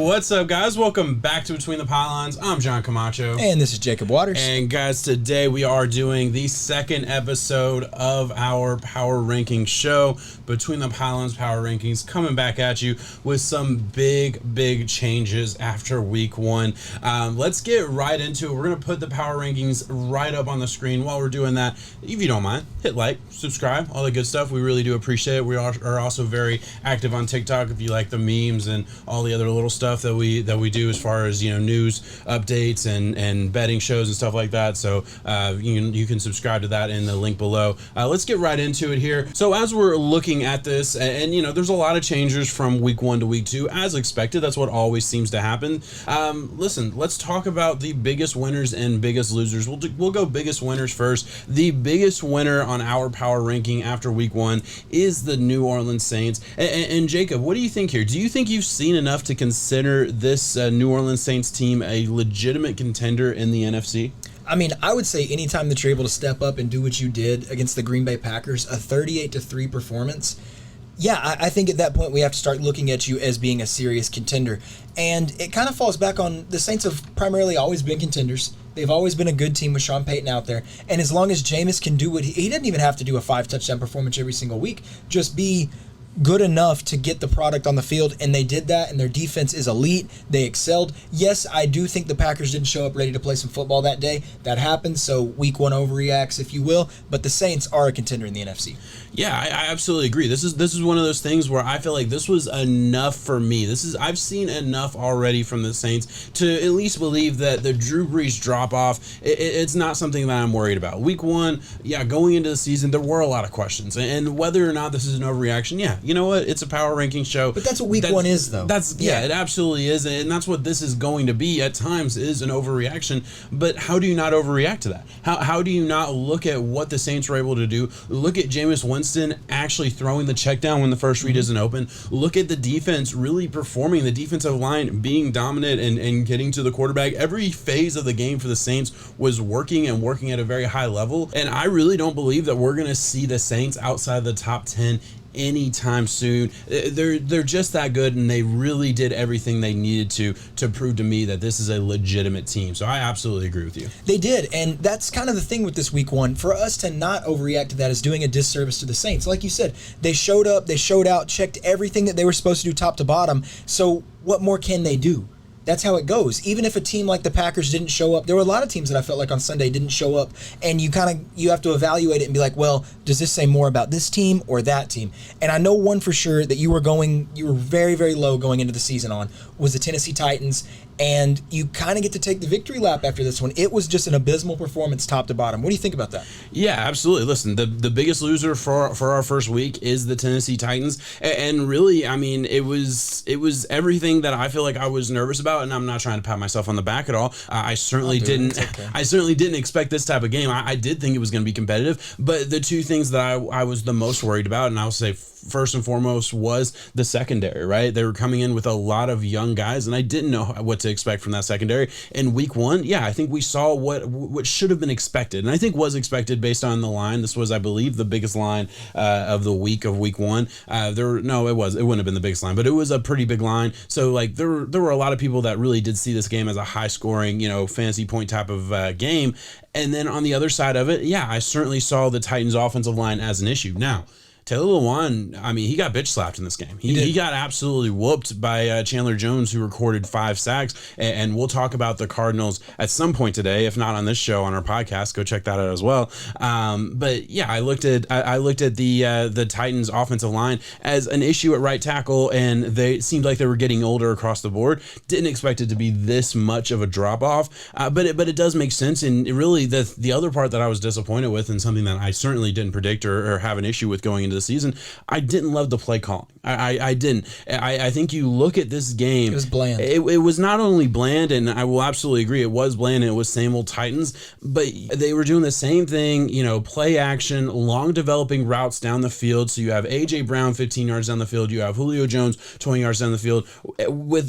What's up, guys? Welcome back to Between the Pylons. I'm John Camacho. And this is Jacob Waters. And guys, today we are doing the second episode of our Power Rankings show. Between the Pylons Power Rankings, coming back at you with some big changes after week one. Let's get right into it. We're going to put the Power Rankings right up on the screen. While we're doing that, if you don't mind, hit like, subscribe, all the good stuff. We really do appreciate it. We are also very active on TikTok if you like the memes and all the other little stuff that we do as far as, news updates and betting shows and stuff like that. So you can subscribe to that in the link below. Let's get right into it here. So as we're looking at this, and there's a lot of changes from week one to week two, as expected. That's what always seems to happen. Listen, let's talk about the biggest winners and biggest losers. We'll go biggest winners first. The biggest winner on our power ranking after week one is the New Orleans Saints. And Jacob, what do you think here? Do you think you've seen enough to consider this New Orleans Saints team a legitimate contender in the NFC? I mean, I would say anytime that you're able to step up and do what you did against the Green Bay Packers, a 38-3 performance, yeah, I think at that point we have to start looking at you as being a serious contender. And it kind of falls back on the Saints have primarily always been contenders. They've always been a good team with Sean Payton out there. And as long as Jameis can do what he doesn't even have to do a 5-touchdown performance every single week, just be good enough to get the product on the field, and they did that, and their defense is elite. They excelled. Yes, I do think the Packers didn't show up ready to play some football that day. That happens, so week one overreacts, if you will, but the Saints are a contender in the NFC. Yeah, I absolutely agree. This is one of those things where I feel like this was enough for me. I've seen enough already from the Saints to at least believe that the Drew Brees drop-off, it's not something that I'm worried about. Week one, yeah, going into the season, there were a lot of questions, and whether or not this is an overreaction, yeah, you know what? It's a power ranking show. But that's what week one is, though. Yeah, it absolutely is, and that's what this is going to be at times, is an overreaction. But how do you not overreact to that? How do you not look at what the Saints were able to do? Look at Jameis Winston actually throwing the check down when the first read isn't open. Look at the defense really performing, the defensive line being dominant and getting to the quarterback. Every phase of the game for the Saints was working at a very high level, and I really don't believe that we're going to see the Saints outside the top 10 anytime soon. They're just that good, and they really did everything they needed to prove to me that this is a legitimate team. So I absolutely agree with you. They did, and that's kind of the thing with this week one. For us to not overreact to that is doing a disservice to the Saints. Like you said, they showed up, they showed out, checked everything that they were supposed to do top to bottom. So what more can they do? That's how it goes. Even if a team like the Packers didn't show up, there were a lot of teams that I felt like on Sunday didn't show up, and you have to evaluate it and be like, well, does this say more about this team or that team? And I know one for sure that you were very, very low going into the season on was the Tennessee Titans, and you kind of get to take the victory lap after this one. It was just an abysmal performance top to bottom. What do you think about that? Yeah, absolutely. Listen, the biggest loser for our first week is the Tennessee Titans, and really, I mean, it was everything that I feel like I was nervous about. And I'm not trying to pat myself on the back at all. I certainly didn't. Okay. I certainly didn't expect this type of game. I did think it was going to be competitive, but the two things that I was the most worried about, and I would say first and foremost, was the secondary. Right, they were coming in with a lot of young guys, and I didn't know what to expect from that secondary. In week one, yeah, I think we saw what should have been expected, and I think was expected based on the line. This was, I believe, the biggest line of the week one. It wouldn't have been the biggest line, but it was a pretty big line. So like there were a lot of people that really did see this game as a high scoring, fantasy point type of game. And then on the other side of it, yeah, I certainly saw the Titans offensive line as an issue. Now, Taylor Lewan, I mean, he got bitch slapped in this game. He got absolutely whooped by Chandler Jones, who recorded 5 sacks. And we'll talk about the Cardinals at some point today, if not on this show, on our podcast. Go check that out as well. But yeah, I looked at the Titans offensive line as an issue at right tackle, and they seemed like they were getting older across the board. Didn't expect it to be this much of a drop off, but it does make sense. And really, the other part that I was disappointed with, and something that I certainly didn't predict or have an issue with going into the season, I didn't love the play calling. I didn't. I think you look at this game, it was bland. It was not only bland, and I will absolutely agree, it was bland, and it was same old Titans, but they were doing the same thing, play action, long developing routes down the field. So you have A.J. Brown 15 yards down the field, you have Julio Jones 20 yards down the field, with,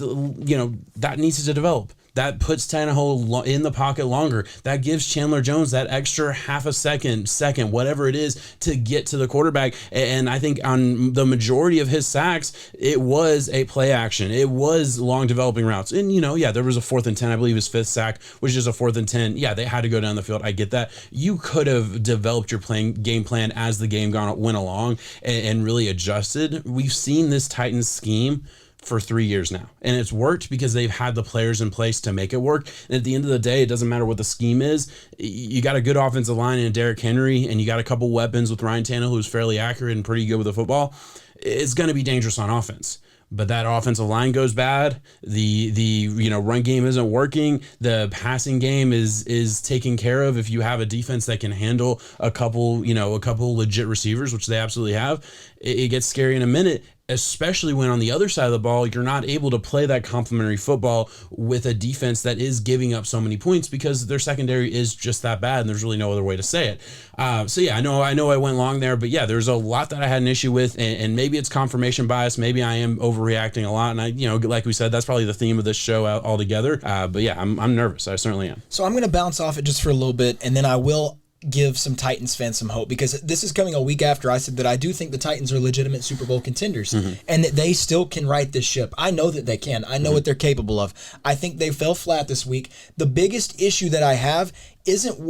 that needs to develop. That puts Tannehill in the pocket longer. That gives Chandler Jones that extra half a second, whatever it is, to get to the quarterback. And I think on the majority of his sacks, it was a play action. It was long developing routes. And, there was a 4th and 10, I believe his 5th sack, which is a 4th and 10. Yeah, they had to go down the field. I get that. You could have developed your game plan as the game went along and really adjusted. We've seen this Titans scheme for 3 years now, and it's worked because they've had the players in place to make it work. And at the end of the day, it doesn't matter what the scheme is. You got a good offensive line and Derrick Henry, and you got a couple weapons with Ryan Tannehill, who's fairly accurate and pretty good with the football. It's going to be dangerous on offense. But that offensive line goes bad. The run game isn't working. The passing game is taken care of if you have a defense that can handle a couple legit receivers, which they absolutely have. It gets scary in a minute, especially when on the other side of the ball, you're not able to play that complementary football with a defense that is giving up so many points because their secondary is just that bad, and there's really no other way to say it. I know I went long there, but yeah, there's a lot that I had an issue with, and maybe it's confirmation bias. Maybe I am overreacting a lot, and like we said, that's probably the theme of this show altogether. But yeah, I'm nervous. I certainly am. So I'm going to bounce off it just for a little bit, and then I will give some Titans fans some hope, because this is coming a week after I said that I do think the Titans are legitimate Super Bowl contenders, and that they still can right this ship. I know that they can. I know what they're capable of. I think they fell flat this week. The biggest issue that I have isn't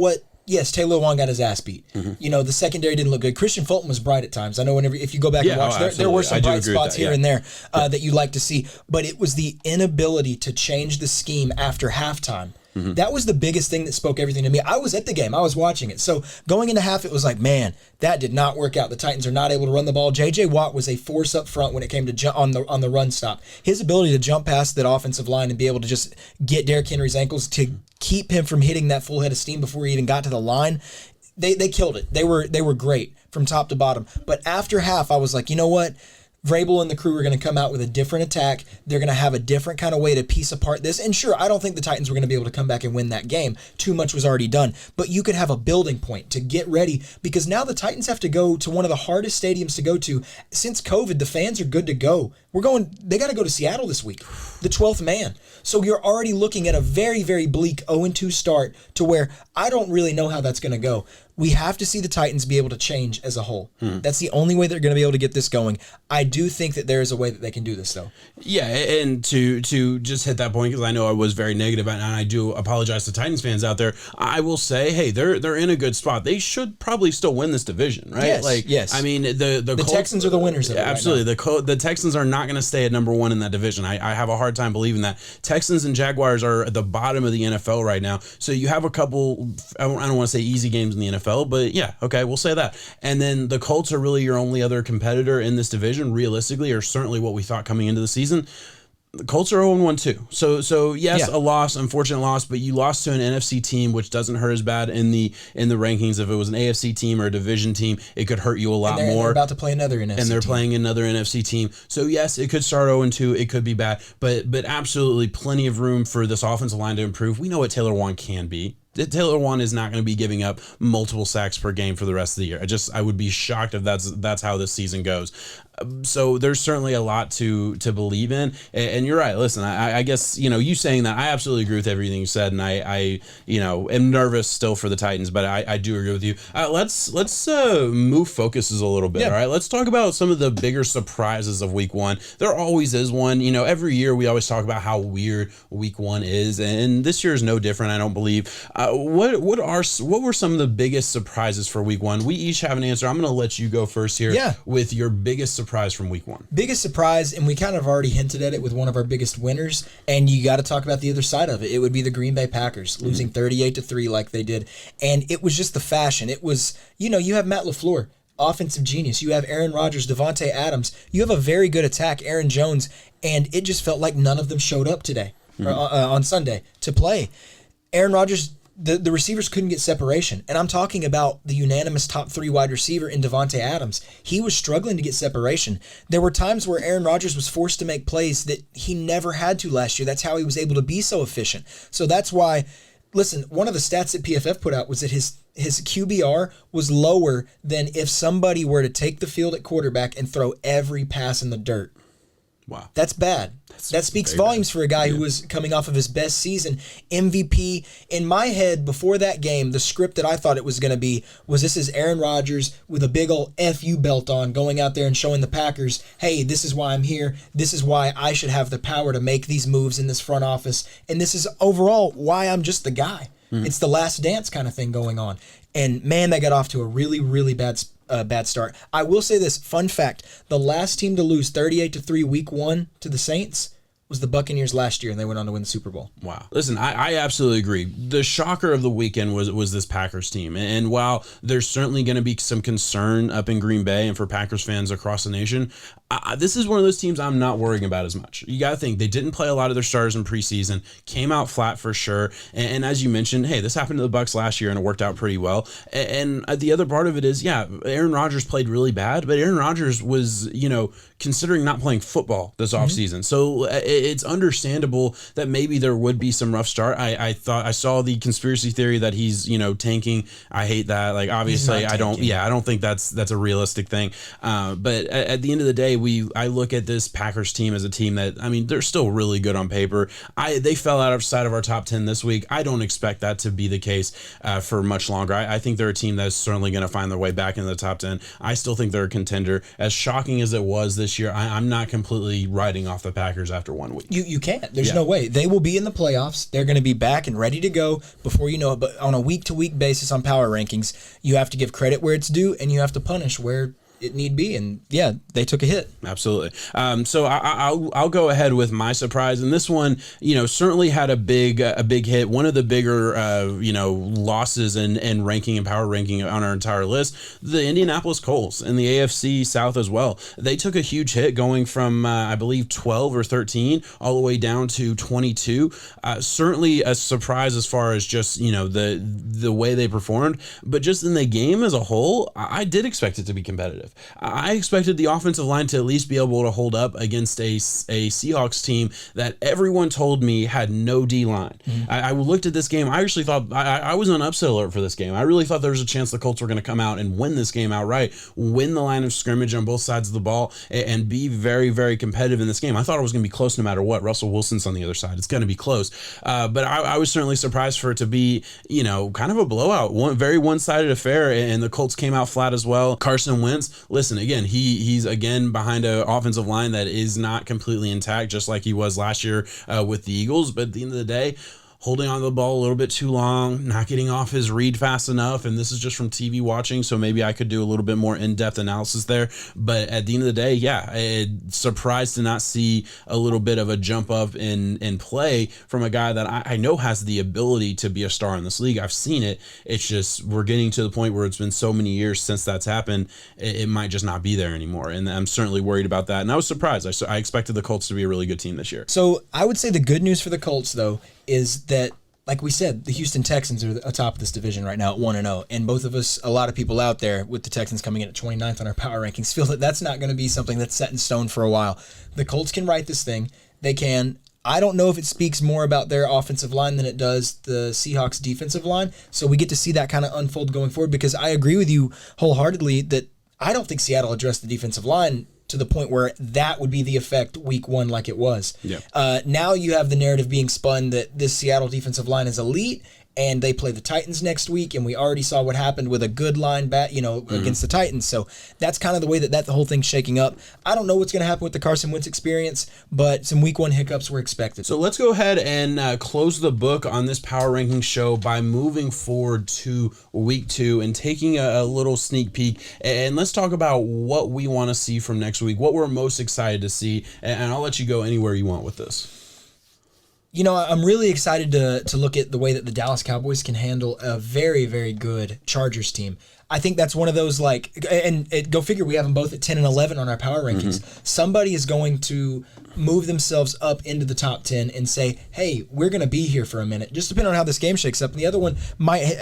yes, Taylor Lewan got his ass beat. The secondary didn't look good. Christian Fulton was bright at times. I know if you go back and watch, there were some bright spots here and there that you like to see, but it was the inability to change the scheme after halftime. That was the biggest thing that spoke everything to me. I was at the game. I was watching it. So going into half, it was like, man, that did not work out. The Titans are not able to run the ball. J.J. Watt was a force up front when it came to on the run stop. His ability to jump past that offensive line and be able to just get Derrick Henry's ankles to keep him from hitting that full head of steam before he even got to the line, they killed it. They were great from top to bottom. But after half, I was like, you know what? Vrabel and the crew are going to come out with a different attack. They're going to have a different kind of way to piece apart this. And sure, I don't think the Titans were going to be able to come back and win that game. Too much was already done. But you could have a building point to get ready, because now the Titans have to go to one of the hardest stadiums to go to. Since COVID, the fans are good to go. They got to go to Seattle this week, the 12th man. So you're already looking at a very, very bleak 0-2 start, to where I don't really know how that's going to go. We have to see the Titans be able to change as a whole. That's the only way they're going to be able to get this going. I do think that there is a way that they can do this, though. Yeah, and to just hit that point, because I know I was very negative, and I do apologize to Titans fans out there. I will say, hey, they're in a good spot. They should probably still win this division, right? Yes. I mean, the Colts, Texans are the winners of it. Absolutely. Right the Texans are not going to stay at number one in that division. I have a hard time believing that. Texans and Jaguars are at the bottom of the NFL right now. So you have a couple, I don't want to say easy games in the NFL, but yeah, okay, we'll say that. And then the Colts are really your only other competitor in this division, realistically, or certainly what we thought coming into the season. The Colts are 0-1 too. So yes, a loss, unfortunate loss, but you lost to an NFC team, which doesn't hurt as bad in the rankings. If it was an AFC team or a division team, it could hurt you a lot more. They're about to play another NFC team. And they're playing another NFC team. So yes, it could start 0-2. It could be bad, but absolutely plenty of room for this offensive line to improve. We know what Taylor Lewan can be. Taylor Lewan is not going to be giving up multiple sacks per game for the rest of the year. I would be shocked if that's how this season goes. So there's certainly a lot to believe in, and you're right. Listen, I guess you saying that, I absolutely agree with everything you said, and I am nervous still for the Titans, but I do agree with you. Let's move focuses a little bit. All right, let's talk about some of the bigger surprises of Week 1. There always is one. Every year we always talk about how weird Week 1 is, and this year is no different. I don't believe. What were some of the biggest surprises for Week 1? We each have an answer. I'm going to let you go first here. With your biggest surprise from Week 1. Biggest surprise, and we kind of already hinted at it with one of our biggest winners, and you got to talk about the other side of it. It would be the Green Bay Packers losing 38-3 like they did, and it was just the fashion. It was, you have Matt LaFleur, offensive genius. You have Aaron Rodgers, Devontae Adams. You have a very good attack, Aaron Jones, and it just felt like none of them showed up today or on Sunday to play. Aaron Rodgers, the receivers couldn't get separation. And I'm talking about the unanimous top 3 wide receiver in Devontae Adams. He was struggling to get separation. There were times where Aaron Rodgers was forced to make plays that he never had to last year. That's how he was able to be so efficient. So that's why, listen, one of the stats that PFF put out was that his QBR was lower than if somebody were to take the field at quarterback and throw every pass in the dirt. Wow. That's bad. That speaks volumes for a guy who was coming off of his best season, MVP. In my head, before that game, the script that I thought it was going to be was this is Aaron Rodgers with a big old FU belt on, going out there and showing the Packers, hey, this is why I'm here. This is why I should have the power to make these moves in this front office. And this is overall why I'm just the guy. It's the last dance kind of thing going on. And man, they got off to a really, really bad start. I will say this, fun fact, the last team to lose 38-3 week 1 to the Saints was the Buccaneers last year, and they went on to win the Super Bowl. Wow. Listen, I absolutely agree. The shocker of the weekend was this Packers team. And while there's certainly going to be some concern up in Green Bay and for Packers fans across the nation, this is one of those teams I'm not worrying about as much. You got to think, they didn't play a lot of their starters in preseason, came out flat for sure. And as you mentioned, hey, this happened to the Bucs last year, and it worked out pretty well. And the other part of it is, yeah, Aaron Rodgers played really bad, but Aaron Rodgers was, considering not playing football this offseason. So it's understandable that maybe there would be some rough start. I saw the conspiracy theory that he's, tanking. I hate that. Like, obviously, I don't think that's a realistic thing. But at the end of the day, I look at this Packers team as a team that, they're still really good on paper. They fell outside of our top 10 this week. I don't expect that to be the case for much longer. I think they're a team that's certainly going to find their way back into the top 10. I still think they're a contender. As shocking as it was this year, I'm not completely writing off the Packers after 1 week. You can't. There's no way. They will be in the playoffs. They're going to be back and ready to go before you know it. But on a week-to-week basis on power rankings, you have to give credit where it's due, and you have to punish where it need be, and yeah, they took a hit. Absolutely. So I'll go ahead with my surprise, and this one, certainly had a big hit. One of the bigger, losses and ranking and power ranking on our entire list, the Indianapolis Colts in the AFC South as well. They took a huge hit, going from I believe 12 or 13 all the way down to 22. Certainly a surprise as far as just the way they performed, but just in the game as a whole, I did expect it to be competitive. I expected the offensive line to at least be able to hold up against a Seahawks team that everyone told me had no D-line. I looked at this game. I actually thought I was on upset alert for this game. I really thought there was a chance the Colts were going to come out and win this game outright, win the line of scrimmage on both sides of the ball, and be very, very competitive in this game. I thought it was going to be close no matter what. Russell Wilson's on the other side. It's going to be close. But I was certainly surprised for it to be, kind of a blowout, very one-sided affair, and the Colts came out flat as well. Carson Wentz, listen, again, he's again behind an offensive line that is not completely intact, just like he was last year with the Eagles. But at the end of the day, holding on to the ball a little bit too long, not getting off his read fast enough, and this is just from TV watching, so maybe I could do a little bit more in-depth analysis there. But at the end of the day, surprised to not see a little bit of a jump up in play from a guy that I know has the ability to be a star in this league. I've seen it. It's just we're getting to the point where it's been so many years since that's happened, it might just not be there anymore, and I'm certainly worried about that. And I was surprised. I expected the Colts to be a really good team this year. So I would say the good news for the Colts, though, is that, like we said, the Houston Texans are atop of this division right now at 1-0, and both of us, a lot of people out there with the Texans coming in at 29th on our power rankings, feel that that's not going to be something that's set in stone for a while. The Colts can right this thing. They can. I don't know if it speaks more about their offensive line than it does the Seahawks defensive line, so we get to see that kind of unfold going forward, because I agree with you wholeheartedly that I don't think Seattle addressed the defensive line to the point where that would be the effect week 1 like it was. Yeah. Now you have the narrative being spun that this Seattle defensive line is elite, and they play the Titans next week, and we already saw what happened with a good line bat, against the Titans. So that's kind of the way that the whole thing's shaking up. I don't know what's going to happen with the Carson Wentz experience, but some week 1 hiccups were expected. So let's go ahead and close the book on this power ranking show by moving forward to week 2 and taking a little sneak peek. And let's talk about what we want to see from next week, what we're most excited to see. And I'll let you go anywhere you want with this. I'm really excited to look at the way that the Dallas Cowboys can handle a very, very good Chargers team. I think that's one of those, go figure, we have them both at 10 and 11 on our power rankings. Somebody is going to move themselves up into the top 10 and say, hey, we're going to be here for a minute, just depending on how this game shakes up. And the other one might,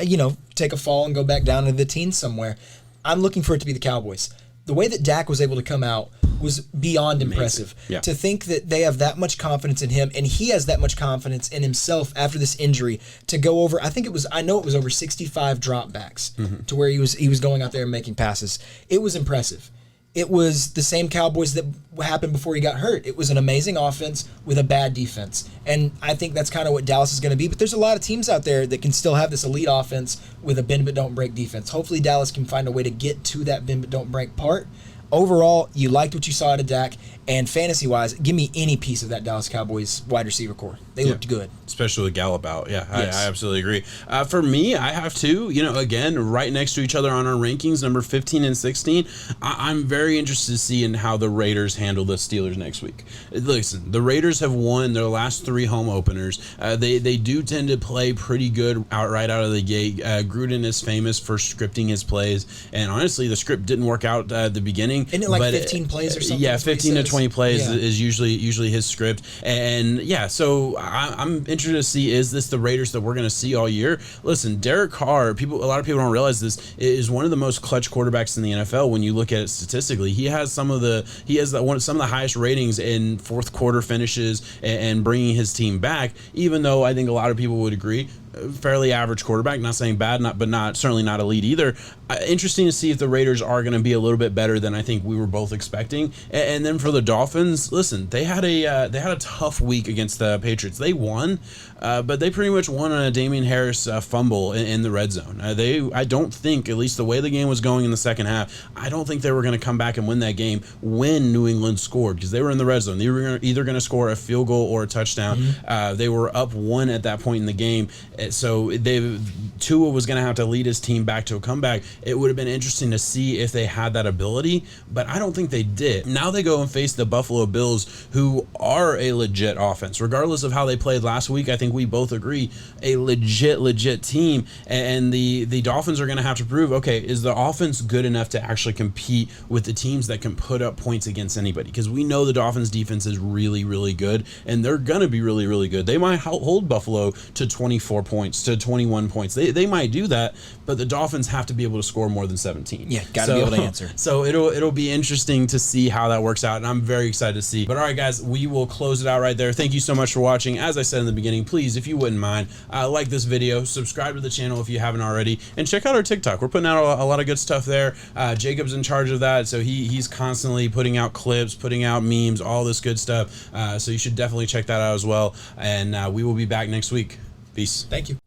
take a fall and go back down into the teens somewhere. I'm looking for it to be the Cowboys. The way that Dak was able to come out was beyond impressive. Yeah. To think that they have that much confidence in him, and he has that much confidence in himself after this injury to go over, I know it was over 65 dropbacks to where he was going out there and making passes. It was impressive. it was the same Cowboys that happened before he got hurt. It was an amazing offense with a bad defense. And I think that's kind of what Dallas is going to be. But there's a lot of teams out there that can still have this elite offense with a bend but don't break defense. Hopefully Dallas can find a way to get to that bend but don't break part. Overall, you liked what you saw out of Dak, and fantasy-wise, give me any piece of that Dallas Cowboys wide receiver core. They looked good. Especially with Gallup out. Yeah, Yes. I absolutely agree. For me, I have two, again, right next to each other on our rankings, number 15 and 16. I'm very interested to see in how the Raiders handle the Steelers next week. Listen, the Raiders have won their last 3 home openers. They do tend to play pretty good right out of the gate. Gruden is famous for scripting his plays, and honestly, the script didn't work out at the beginning. Isn't it like 15 plays or something? Yeah, 15 to 20 plays Yeah. is usually his script. And yeah, so I'm interested to see, is this the Raiders that we're going to see all year? Listen, Derek Carr, a lot of people don't realize this, is one of the most clutch quarterbacks in the NFL when you look at it statistically. He has some of the highest ratings in fourth quarter finishes and bringing his team back, even though I think a lot of people would agree fairly average quarterback, not saying bad, but certainly not elite either. Interesting to see if the Raiders are going to be a little bit better than I think we were both expecting. And then for the Dolphins, listen, they had a tough week against the Patriots. They won, but they pretty much won on a Damian Harris fumble in the red zone. I don't think, at least the way the game was going in the second half, I don't think they were going to come back and win that game when New England scored, because they were in the red zone. They were either going to score a field goal or a touchdown. Mm-hmm. They were up 1 at that point in the game. So Tua was going to have to lead his team back to a comeback. It would have been interesting to see if they had that ability, but I don't think they did. Now they go and face the Buffalo Bills, who are a legit offense. Regardless of how they played last week, I think we both agree, a legit team. And the Dolphins are going to have to prove, okay, is the offense good enough to actually compete with the teams that can put up points against anybody? Because we know the Dolphins defense is really, really good, and they're going to be really, really good. They might hold Buffalo to 24 points, to 21 points. They might do that, but the Dolphins have to be able to score more than 17. Yeah, got to be able to answer. So it'll be interesting to see how that works out, and I'm very excited to see. But all right, guys, we will close it out right there. Thank you so much for watching. As I said in the beginning, please, if you wouldn't mind, like this video, subscribe to the channel if you haven't already, and check out our TikTok. We're putting out a lot of good stuff there. Jacob's in charge of that, so he's constantly putting out clips, putting out memes, all this good stuff. So you should definitely check that out as well. And we will be back next week. Peace. Thank you.